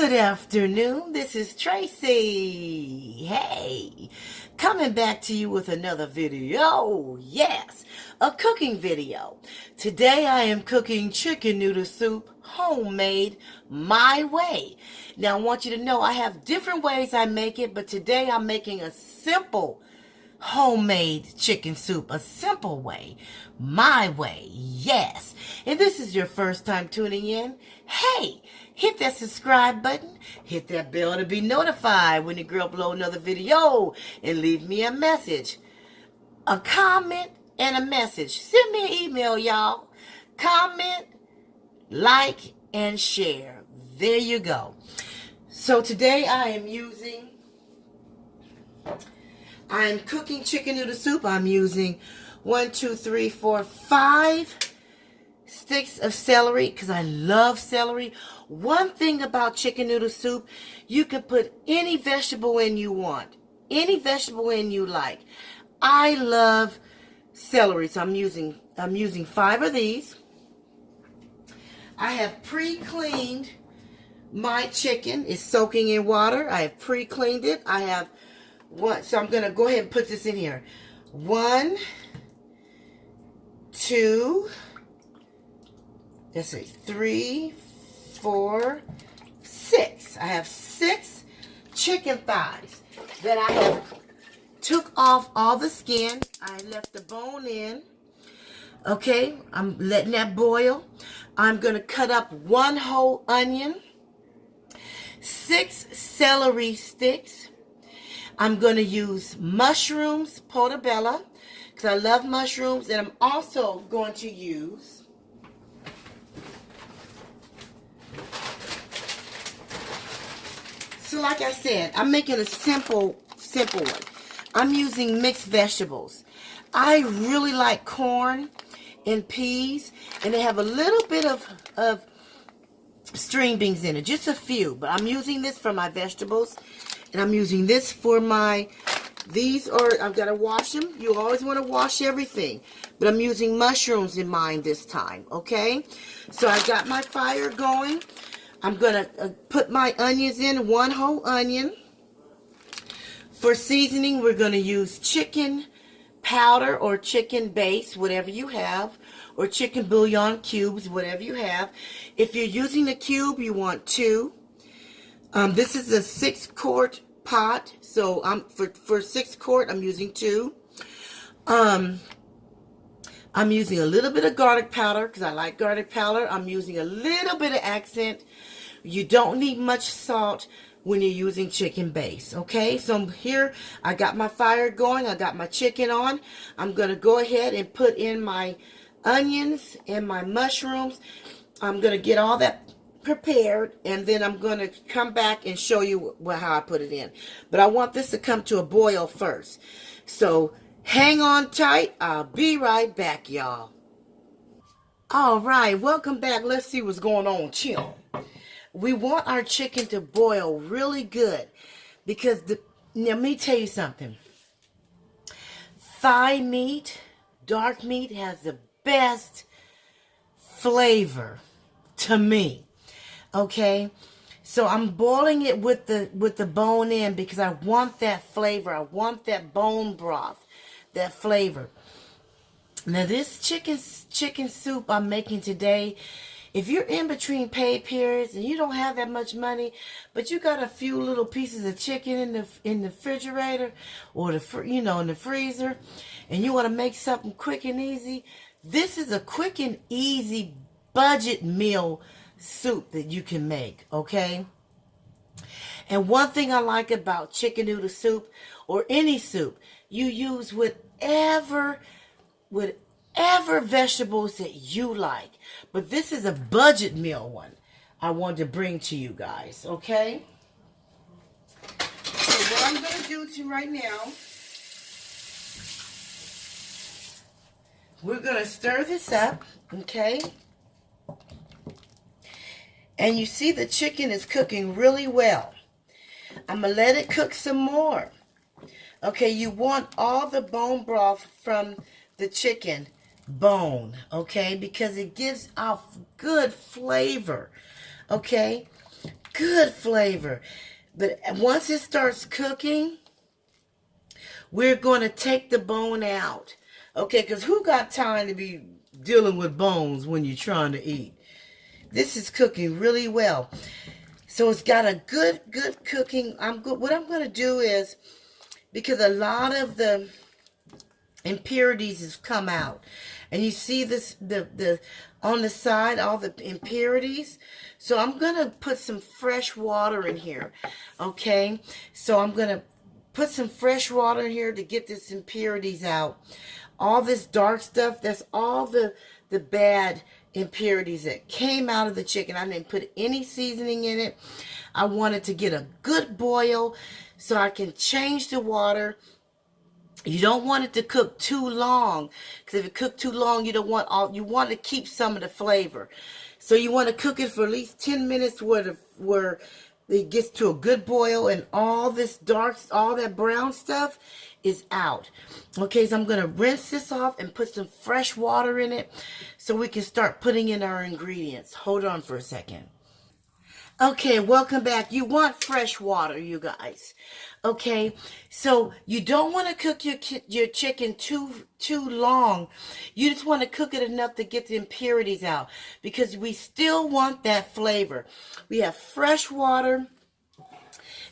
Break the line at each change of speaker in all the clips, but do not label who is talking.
Good afternoon, this is Tracy. Hey, coming back to you with another video. Yes, a cooking video. Today I am cooking chicken noodle soup, homemade, my way. Now I want you to know I have different ways I make it, but today I'm making a simple homemade chicken soup, a simple way, my way, yes. If this is your first time tuning in, hey, hit that subscribe button, hit that bell to be notified when your girl upload another video, and leave me a message, a comment, and a message. Send me an email, y'all. Comment, like, and share. There you go. So today I'm cooking chicken noodle soup. I'm using 5 sticks of celery because I love celery. One thing about chicken noodle soup, you can put any vegetable in you want, any vegetable in you like. I love celery, so I'm using 5 of these. I have pre-cleaned my chicken. It's soaking in water. I have pre-cleaned it. I have so I'm going to go ahead and put this in here. 1, 2, let's see, 3, 4, 6. I have 6 chicken thighs that I have took off all the skin. I left the bone in. Okay, I'm letting that boil. I'm going to cut up 1 whole onion, 6 celery sticks. I'm going to use mushrooms, portobello, because I love mushrooms. And I'm also going to use so like I said, I'm making a simple one. I'm using mixed vegetables. I really like corn and peas, and they have a little bit of string beans in it, just a few. But I'm using this for my vegetables. And I'm using this for I've got to wash them. You always want to wash everything. But I'm using mushrooms in mine this time, okay? So I got my fire going. I'm going to put my onions in, 1 whole onion. For seasoning, we're going to use chicken powder or chicken base, whatever you have, or chicken bouillon cubes, whatever you have. If you're using the cube, you want 2. This is a 6-quart pot, so for 6 quart, I'm using 2. I'm using a little bit of garlic powder because I like garlic powder. I'm using a little bit of accent. You don't need much salt when you're using chicken base, okay? So here, I got my fire going. I got my chicken on. I'm going to go ahead and put in my onions and my mushrooms. I'm going to get all that prepared, and then I'm going to come back and show you how I put it in. But I want this to come to a boil first. So hang on tight. I'll be right back, y'all. All right, welcome back. Let's see what's going on. Chill. We want our chicken to boil really good because now, let me tell you something. Thigh meat, dark meat, has the best flavor to me. Okay, so I'm boiling it with the bone in because I want that flavor. I want that bone broth, that flavor. Now this chicken soup I'm making today, if you're in between pay periods and you don't have that much money, but you got a few little pieces of chicken in the refrigerator or in the freezer, and you want to make something quick and easy, this is a quick and easy budget meal soup that you can make, okay? And one thing I like about chicken noodle soup or any soup, you use whatever vegetables that you like. But this is a budget meal one I wanted to bring to you guys, okay? So what I'm going to do right now, we're going to stir this up, okay? And you see the chicken is cooking really well. I'm going to let it cook some more. Okay, you want all the bone broth from the chicken bone, okay, because it gives off good flavor, okay? Good flavor. But once it starts cooking, we're going to take the bone out. Okay, because who got time to be dealing with bones when you're trying to eat? This is cooking really well. So it's got a good cooking. What I'm going to do is, because a lot of the impurities has come out, and you see this the on the side, all the impurities. So I'm going to put some fresh water in here. Okay, so I'm going to put some fresh water in here to get this impurities out. All this dark stuff, that's all the bad impurities that came out of the chicken. I didn't put any seasoning in it. I wanted to get a good boil so I can change the water. You don't want it to cook too long, because if it cooked too long, you don't want all. You want to keep some of the flavor, so you want to cook it for at least 10 minutes where it gets to a good boil and all this dark, all that brown stuff is out. Okay, so I'm gonna rinse this off and put some fresh water in it, so we can start putting in our ingredients. Hold on for a second. Okay, welcome back. You want fresh water, you guys. Okay, so you don't want to cook your chicken too long. You just want to cook it enough to get the impurities out, because we still want that flavor. We have fresh water.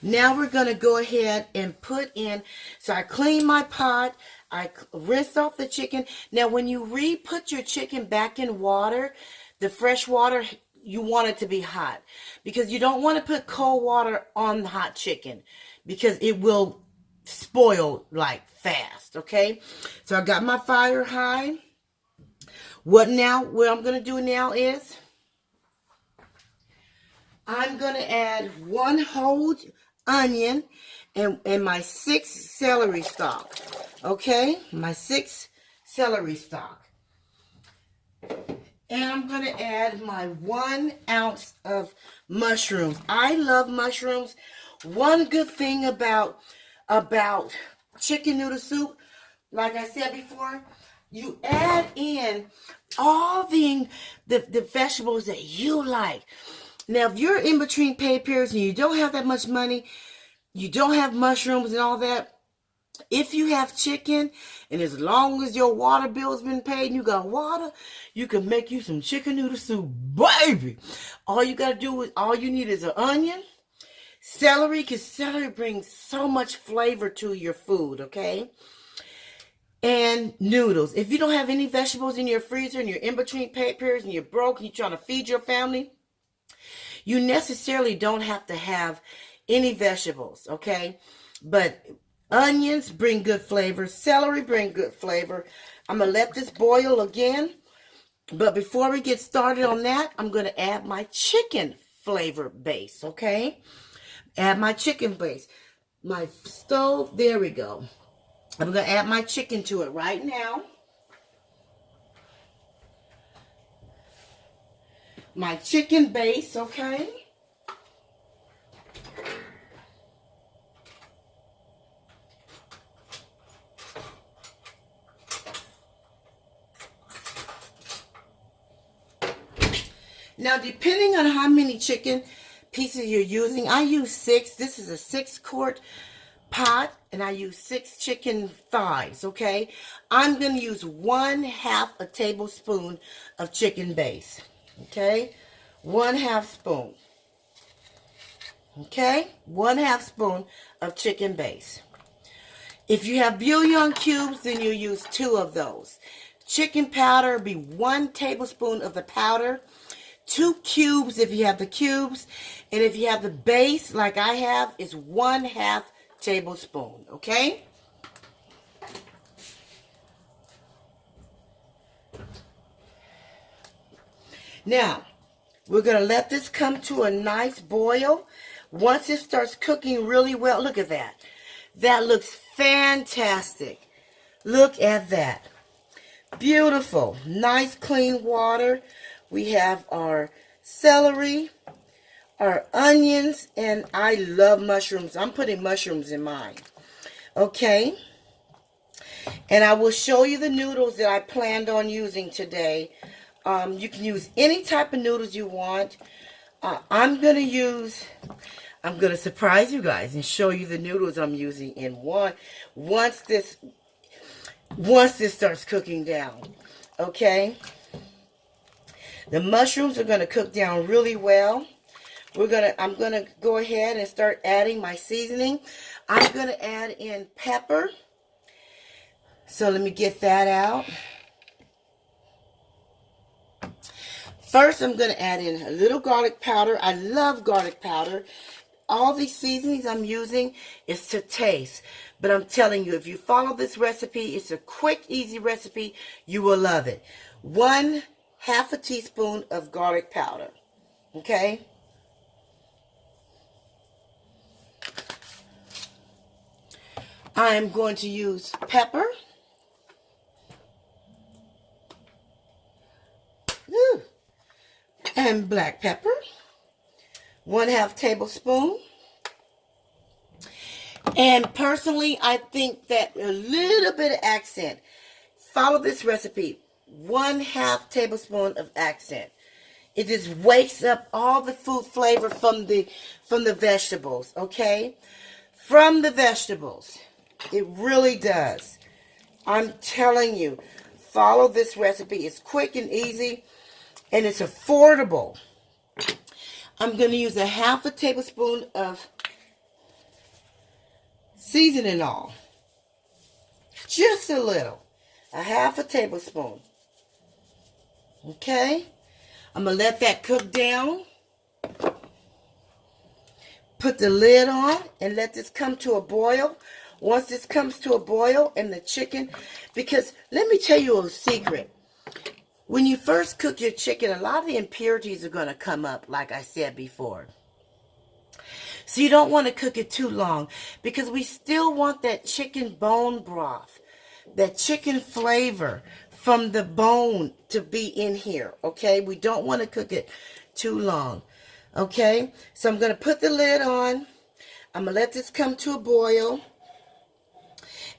Now we're going to go ahead and put in, so I clean my pot. I rinse off the chicken. Now when you re-put your chicken back in water, the fresh water, you want it to be hot, because you don't want to put cold water on the hot chicken, because it will spoil like fast. Okay, so I got my fire high. What I'm going to do now is I'm going to add 1 whole onion and my 6 celery stalk. Okay, my 6 celery stalk. And I'm going to add my 1 ounce of mushrooms. I love mushrooms. One good thing about chicken noodle soup, like I said before, you add in all the vegetables that you like. Now, if you're in between pay periods and you don't have that much money, you don't have mushrooms and all that, if you have chicken, and as long as your water bill's been paid and you got water, you can make you some chicken noodle soup, baby. All you need is an onion, celery, because celery brings so much flavor to your food, okay? And noodles. If you don't have any vegetables in your freezer and you're in between pay periods and you're broke and you're trying to feed your family, you necessarily don't have to have any vegetables, okay? But onions bring good flavor. Celery bring good flavor. I'm going to let this boil again. But before we get started on that, I'm going to add my chicken flavor base, okay? Add my chicken base. My stove, there we go. I'm going to add my chicken to it right now. My chicken base, okay? Now, depending on how many chicken pieces you're using, I use 6. This is a 6-quart pot, and I use 6 chicken thighs, okay? I'm going to use 1/2 a tablespoon of chicken base, okay? 1/2 spoon, okay? 1/2 spoon of chicken base. If you have bouillon cubes, then you use 2 of those. Chicken powder would be 1 tablespoon of the powder. 2 cubes if you have the cubes, and if you have the base like I have, it's 1/2 tablespoon, okay? Now, we're going to let this come to a nice boil. Once it starts cooking really well, look at that. That looks fantastic. Look at that. Beautiful. Nice clean water. We have our celery, our onions, and I love mushrooms. I'm putting mushrooms in mine. Okay. And I will show you the noodles that I planned on using today. You can use any type of noodles you want. I'm going to surprise you guys and show you the noodles I'm using in one. Once this starts cooking down, okay? The mushrooms are going to cook down really well. I'm going to go ahead and start adding my seasoning. I'm going to add in pepper. So let me get that out. First, I'm going to add in a little garlic powder. I love garlic powder. All these seasonings I'm using is to taste. But I'm telling you, if you follow this recipe, it's a quick, easy recipe. You will love it. 1/2 a teaspoon of garlic powder. Okay? I'm going to use pepper. Ooh. And black pepper. 1/2 tablespoon. And personally, I think that a little bit of accent. Follow this recipe. 1/2 tablespoon of accent. It just wakes up all the food flavor from the vegetables, okay? From the vegetables. It really does. I'm telling you, follow this recipe. It's quick and easy, and it's affordable. I'm going to use 1/2 tablespoon of seasoning oil. Just a little. 1/2 tablespoon. Okay? I'm going to let that cook down. Put the lid on and let this come to a boil. Once this comes to a boil and the chicken, because let me tell you a secret. When you first cook your chicken, a lot of the impurities are going to come up, like I said before. So you don't want to cook it too long, because we still want that chicken bone broth, that chicken flavor from the bone to be in here, okay? We don't want to cook it too long, okay? So I'm going to put the lid on. I'm going to let this come to a boil.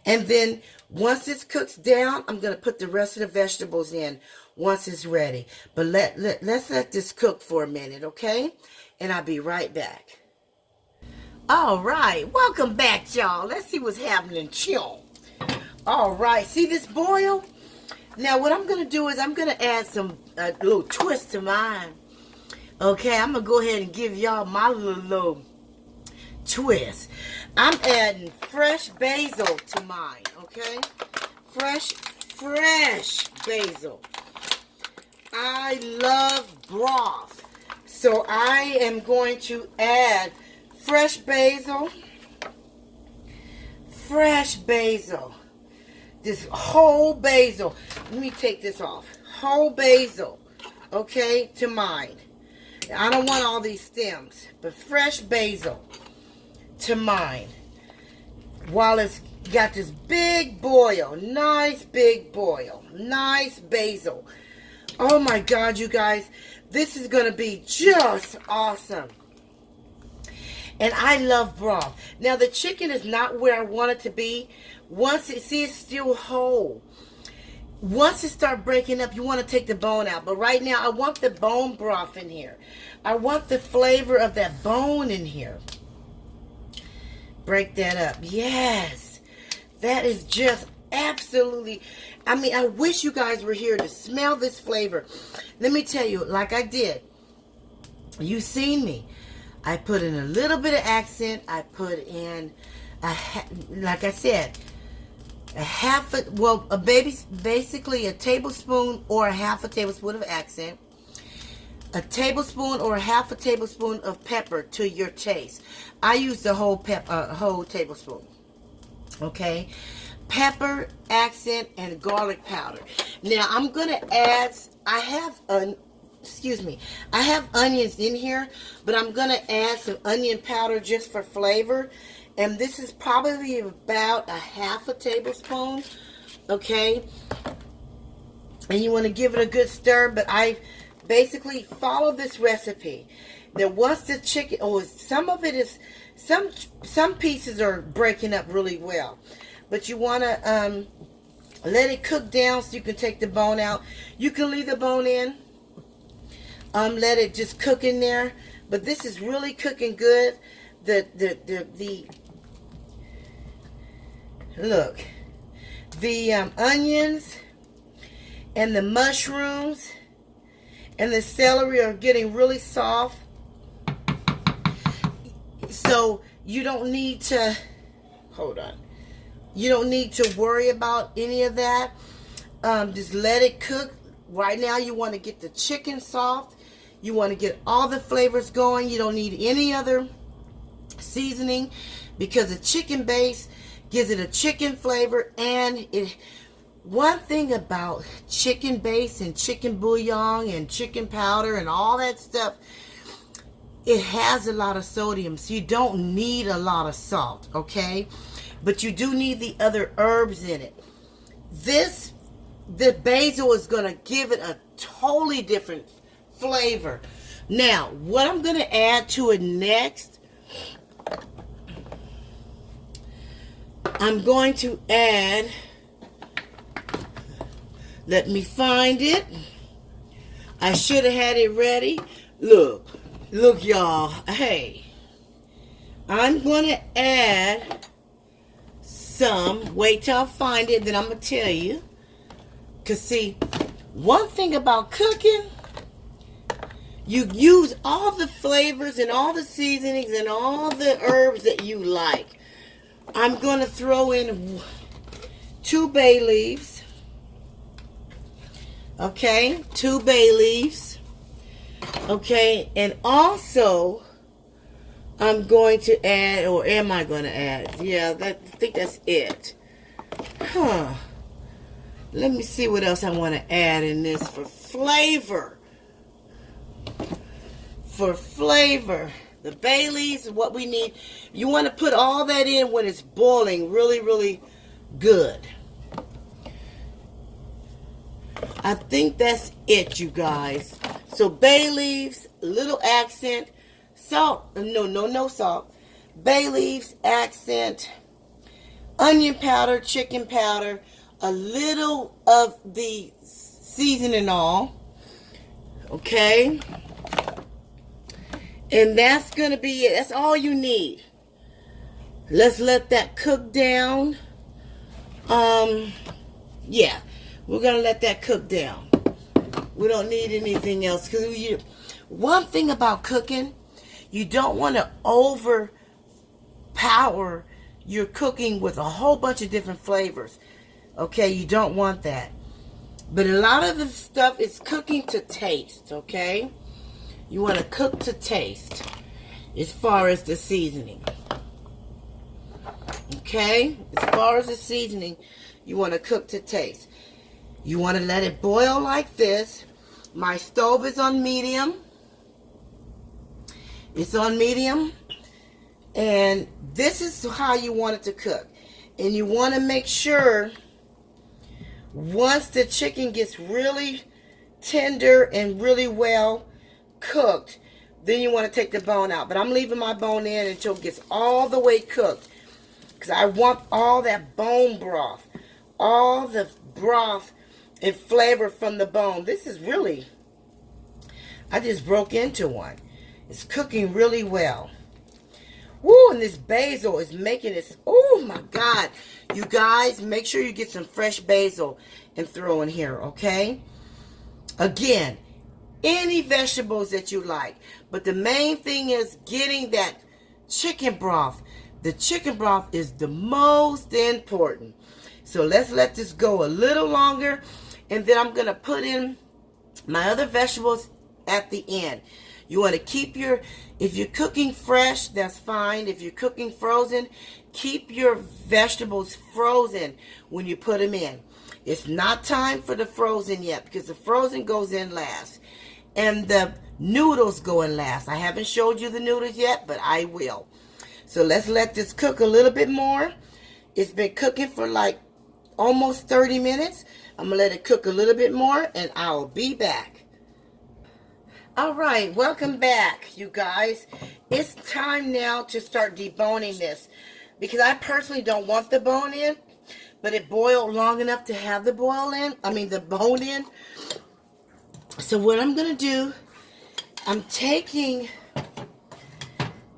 And then once this cooks down, I'm going to put the rest of the vegetables in once it's ready. But let's let this cook for a minute, okay? And I'll be right back. All right. Welcome back, y'all. Let's see what's happening. Chill. All right. See this boil? Now, what I'm going to do is I'm going to add a little twist to mine. Okay? I'm going to go ahead and give y'all my little twist. I'm adding fresh basil to mine, okay? Fresh basil. I love broth, so I am going to add fresh basil. This whole basil. Let me take this off. Whole basil, okay, to mine. I don't want all these stems, but fresh basil to mine. While it's got this big boil, nice big boil, nice basil. Oh my God, you guys, this is going to be just awesome. And I love broth. Now the chicken is not where I want it to be. It's still whole. Once it starts breaking up, you want to take the bone out. But right now, I want the bone broth in here. I want the flavor of that bone in here. Break that up. Yes. That is just absolutely, I mean, I wish you guys were here to smell this flavor. Let me tell you, like I did, you seen me. I put in a little bit of accent. I put in, like I said, basically a tablespoon or 1/2 tablespoon of accent. A tablespoon or 1/2 tablespoon of pepper to your taste. I use the whole tablespoon. Okay, pepper, accent, and garlic powder. Now I'm gonna add. I have onions in here, but I'm gonna add some onion powder just for flavor. And this is probably about 1/2 tablespoon. Okay, and you want to give it a good stir. But I basically follow this recipe. Now once the chicken, some pieces are breaking up really well, but you want to let it cook down so you can take the bone out. You can leave the bone in. let it just cook in there. But this is really cooking good. Look, the onions and the mushrooms and the celery are getting really soft. So you don't need to, hold on. You don't need to worry about any of that. Just let it cook. Right now you want to get the chicken soft. You want to get all the flavors going. You don't need any other seasoning because the chicken base gives it a chicken flavor. And one thing about chicken base and chicken bouillon and chicken powder and all that stuff, it has a lot of sodium, so you don't need a lot of salt, okay? But you do need the other herbs in it. The basil is going to give it a totally different flavor. Now, what I'm going to add to it next, I'm going to add, let me find it. I should have had it ready. Look, y'all. Hey, I'm going to add some. Wait till I find it, then I'm going to tell you. Because, see, one thing about cooking, you use all the flavors and all the seasonings and all the herbs that you like. I'm going to throw in 2 bay leaves. Okay, 2 bay leaves. Okay, and also I'm going to add, or am I going to add? Yeah, I think that's it. Let me see what else I want to add in this for flavor. For flavor. The bay leaves is what we need. You want to put all that in when it's boiling really, really good. I think that's it, you guys. So bay leaves, little accent, salt, no salt. Bay leaves, accent, onion powder, chicken powder, a little of the seasoning all. Okay? And that's going to be it. That's all you need. Let's let that cook down. Yeah. We're going to let that cook down. We don't need anything else. Because one thing about cooking, you don't want to overpower your cooking with a whole bunch of different flavors. Okay, you don't want that. But a lot of the stuff is cooking to taste, okay? You want to cook to taste as far as the seasoning. Okay? As far as the seasoning, you want to cook to taste. You want to let it boil like this. My stove is on medium. It's on medium. And this is how you want it to cook. And you want to make sure once the chicken gets really tender and really well cooked, then you want to take the bone out. But I'm leaving my bone in until it gets all the way cooked. Because I want all that bone broth. All the broth and flavor from the bone. This is really, I just broke into one. It's cooking really well. Woo, and this basil is making this, oh my God. You guys, make sure you get some fresh basil and throw in here, okay? Again, any vegetables that you like. But the main thing is getting that chicken broth. The chicken broth is the most important. So let's let this go a little longer. And then I'm going to put in my other vegetables at the end. You want to keep your, if you're cooking fresh, that's fine. If you're cooking frozen, keep your vegetables frozen when you put them in. It's not time for the frozen yet because the frozen goes in last. And the noodles go in last. I haven't showed you the noodles yet, but I will. So let's let this cook a little bit more. It's been cooking for like almost 30 minutes. I'm going to let it cook a little bit more and I'll be back. All right, welcome back, you guys. It's time now to start deboning this because I personally don't want the bone in, but it boiled long enough to have the bone in. So what I'm going to do I'm taking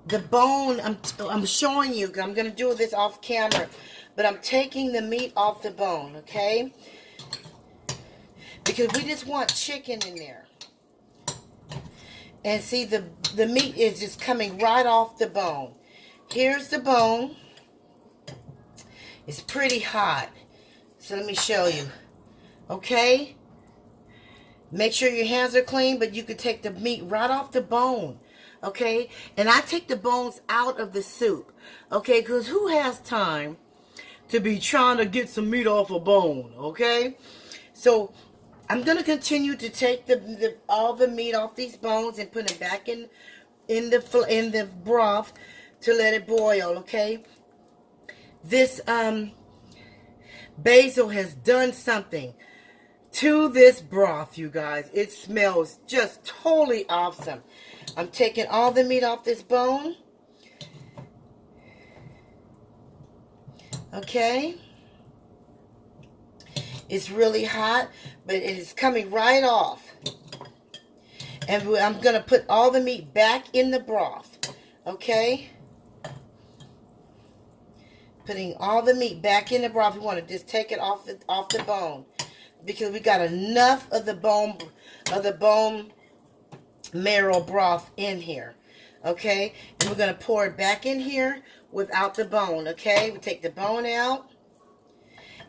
the bone. I'm showing you. I'm going to do this off camera. But I'm taking the meat off the bone, okay? Because we just want chicken in there. And see, the meat is just coming right off the bone. Here's the bone. It's pretty hot. So let me show you. Okay? Make sure your hands are clean, but you can take the meat right off the bone. Okay? And I take the bones out of the soup. Okay? Because who has time to be trying to get some meat off a bone? Okay? So I'm going to continue to take all the meat off these bones and put it back in the broth to let it boil, okay? This basil has done something to this broth, you guys. It smells just totally awesome. I'm taking all the meat off this bone. Okay? It's really hot, but it is coming right off. And I'm going to put all the meat back in the broth. Okay? Putting all the meat back in the broth. We want to just take it off the bone. Because we got enough of the bone marrow broth in here. Okay? And we're going to pour it back in here without the bone. Okay? We take the bone out.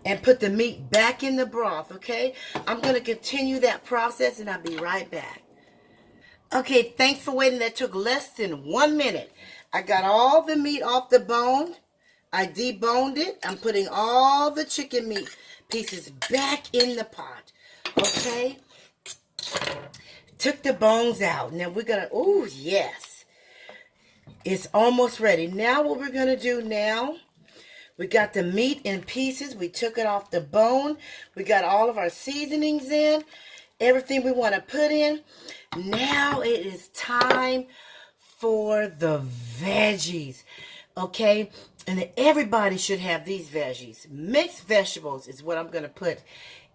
And put the meat back in the broth, okay? I'm going to continue that process, and I'll be right back. Okay, thanks for waiting. That took less than 1 minute. I got all the meat off the bone. I deboned it. I'm putting all the chicken meat pieces back in the pot, okay? Took the bones out. Now we're going to, oh, yes. It's almost ready. Now what we're going to do now, we got the meat in pieces. We took it off the bone. We got all of our seasonings in. Everything we want to put in. Now it is time for the veggies. Okay? And everybody should have these veggies. Mixed vegetables is what I'm going to put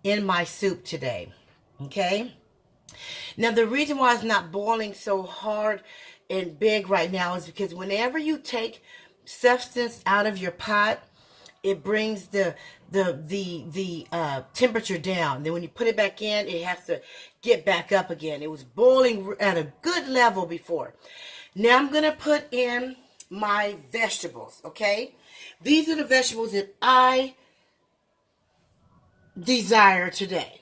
in my soup today. Okay? Now the reason why it's not boiling so hard and big right now is because whenever you take substance out of your pot, it brings the temperature down. Then when you put it back in, it has to get back up again. It was boiling at a good level before. Now I'm going to put in my vegetables, okay? These are the vegetables that I desire today.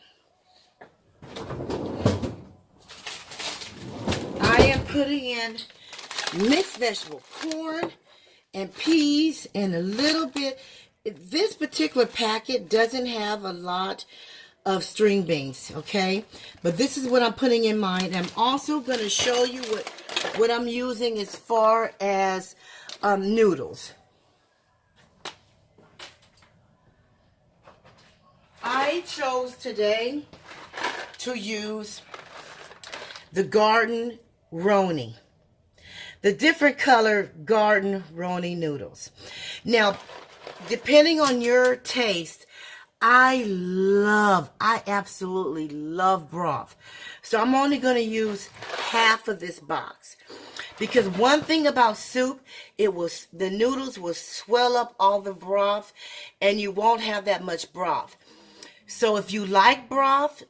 I am putting in mixed vegetable corn and peas and a little bit. This particular packet doesn't have a lot of string beans, okay? But this is what I'm putting in mine. I'm also going to show you what I'm using as far as noodles. I chose today to use the Garden Roni. The different color Garden Roni noodles. Now, depending on your taste, I absolutely love broth. So I'm only going to use half of this box. Because one thing about soup, the noodles will swell up all the broth and you won't have that much broth. So if you like broth,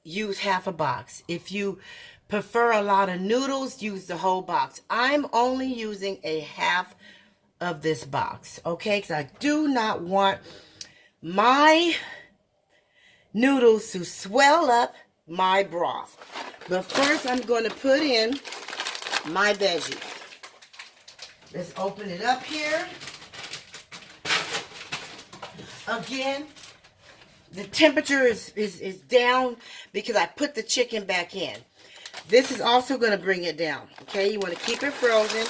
use half a box. If you prefer a lot of noodles, use the whole box. I'm only using a half of this box, okay? Because I do not want my noodles to swell up my broth. But first, I'm going to put in my veggies. Let's open it up here. Again, the temperature is down because I put the chicken back in. This is also going to bring it down, okay? You want to keep it frozen.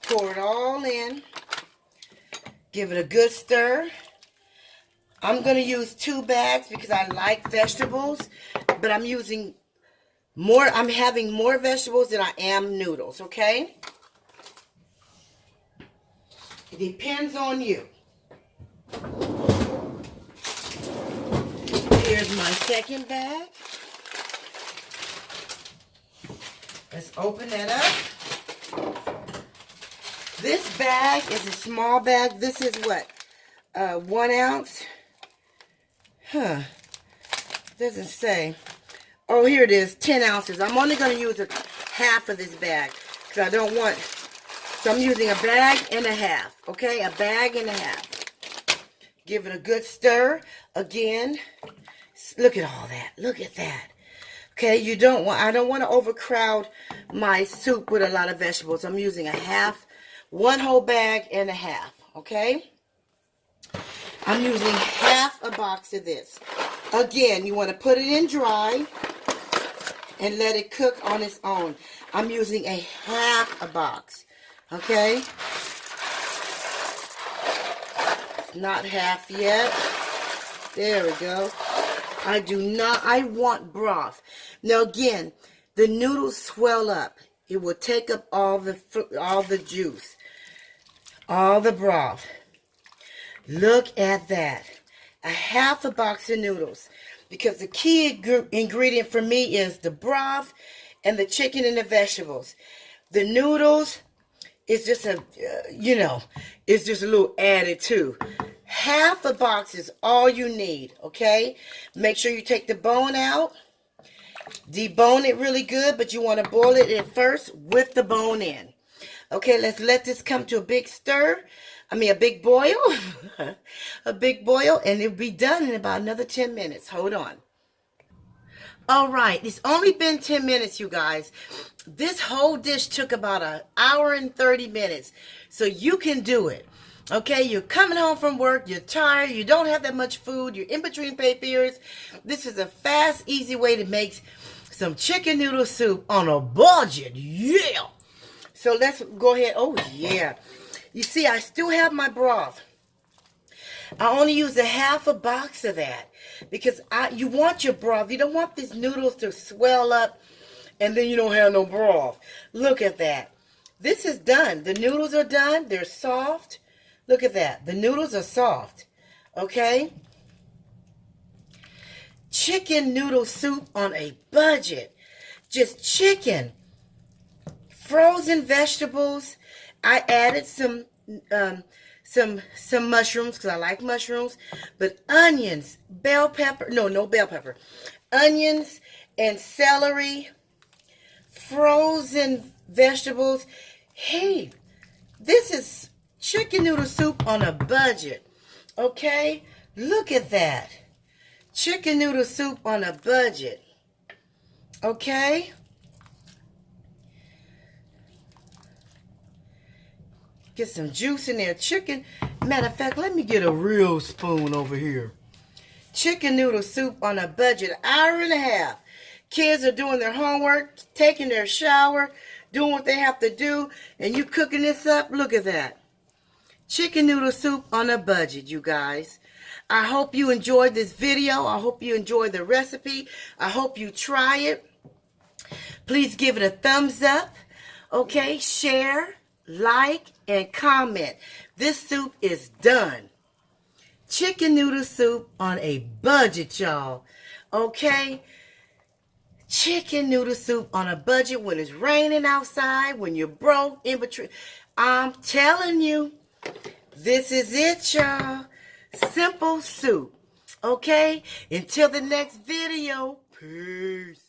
Pour it all in. Give it a good stir. I'm going to use 2 bags because I like vegetables, but I'm having more vegetables than I am noodles, okay? It depends on you. Here's my second bag. Let's open that up. This bag is a small bag. This is what? 1 ounce? Huh. Doesn't say. Oh, here it is. 10 ounces. I'm only going to use half of this bag because I don't want. So I'm using a bag and a half. Okay, a bag and a half. Give it a good stir. Again, look at all that. Look at that. Okay, I don't want to overcrowd my soup with a lot of vegetables. I'm using one whole bag and a half. Okay, I'm using half a box of this. Again, you want to put it in dry and let it cook on its own. I'm using a half a box. Okay, not half yet. There we go. I want broth. Now again, the noodles swell up. It will take up all the juice, all the broth. Look at that. A half a box of noodles. Because the key ingredient for me is the broth and the chicken and the vegetables. The noodles is just it's just a little added too. Half a box is all you need, okay? Make sure you take the bone out. Debone it really good, but you want to boil it at first with the bone in. Okay, let's let this come to a big a big boil. A big boil, and it'll be done in about another 10 minutes. Hold on. All right, it's only been 10 minutes, you guys. This whole dish took about an hour and 30 minutes, so you can do it. Okay, you're coming home from work, you're tired, you don't have that much food, you're in between pay periods. This is a fast, easy way to make some chicken noodle soup on a budget. Yeah! So let's go ahead. Oh, yeah. You see, I still have my broth. I only use a half a box of that because you want your broth. You don't want these noodles to swell up and then you don't have no broth. Look at that. This is done. The noodles are done. They're soft. Look at that. The noodles are soft. Okay? Chicken noodle soup on a budget. Just chicken. Frozen vegetables. I added some mushrooms because I like mushrooms. But onions, bell pepper. No bell pepper. Onions and celery. Frozen vegetables. Hey, this is chicken noodle soup on a budget. Okay? Look at that. Chicken noodle soup on a budget. Okay? Get some juice in there. Chicken. Matter of fact, let me get a real spoon over here. Chicken noodle soup on a budget. Hour and a half. Kids are doing their homework, taking their shower, doing what they have to do, and you cooking this up. Look at that. Chicken noodle soup on a budget, you guys. I hope you enjoyed this video. I hope you enjoyed the recipe. I hope you try it. Please give it a thumbs up. Okay, share, like, and comment. This soup is done. Chicken noodle soup on a budget, y'all. Okay? Chicken noodle soup on a budget when it's raining outside, when you're broke, in between. I'm telling you, this is it, y'all. Simple soup. Okay? Until the next video. Peace.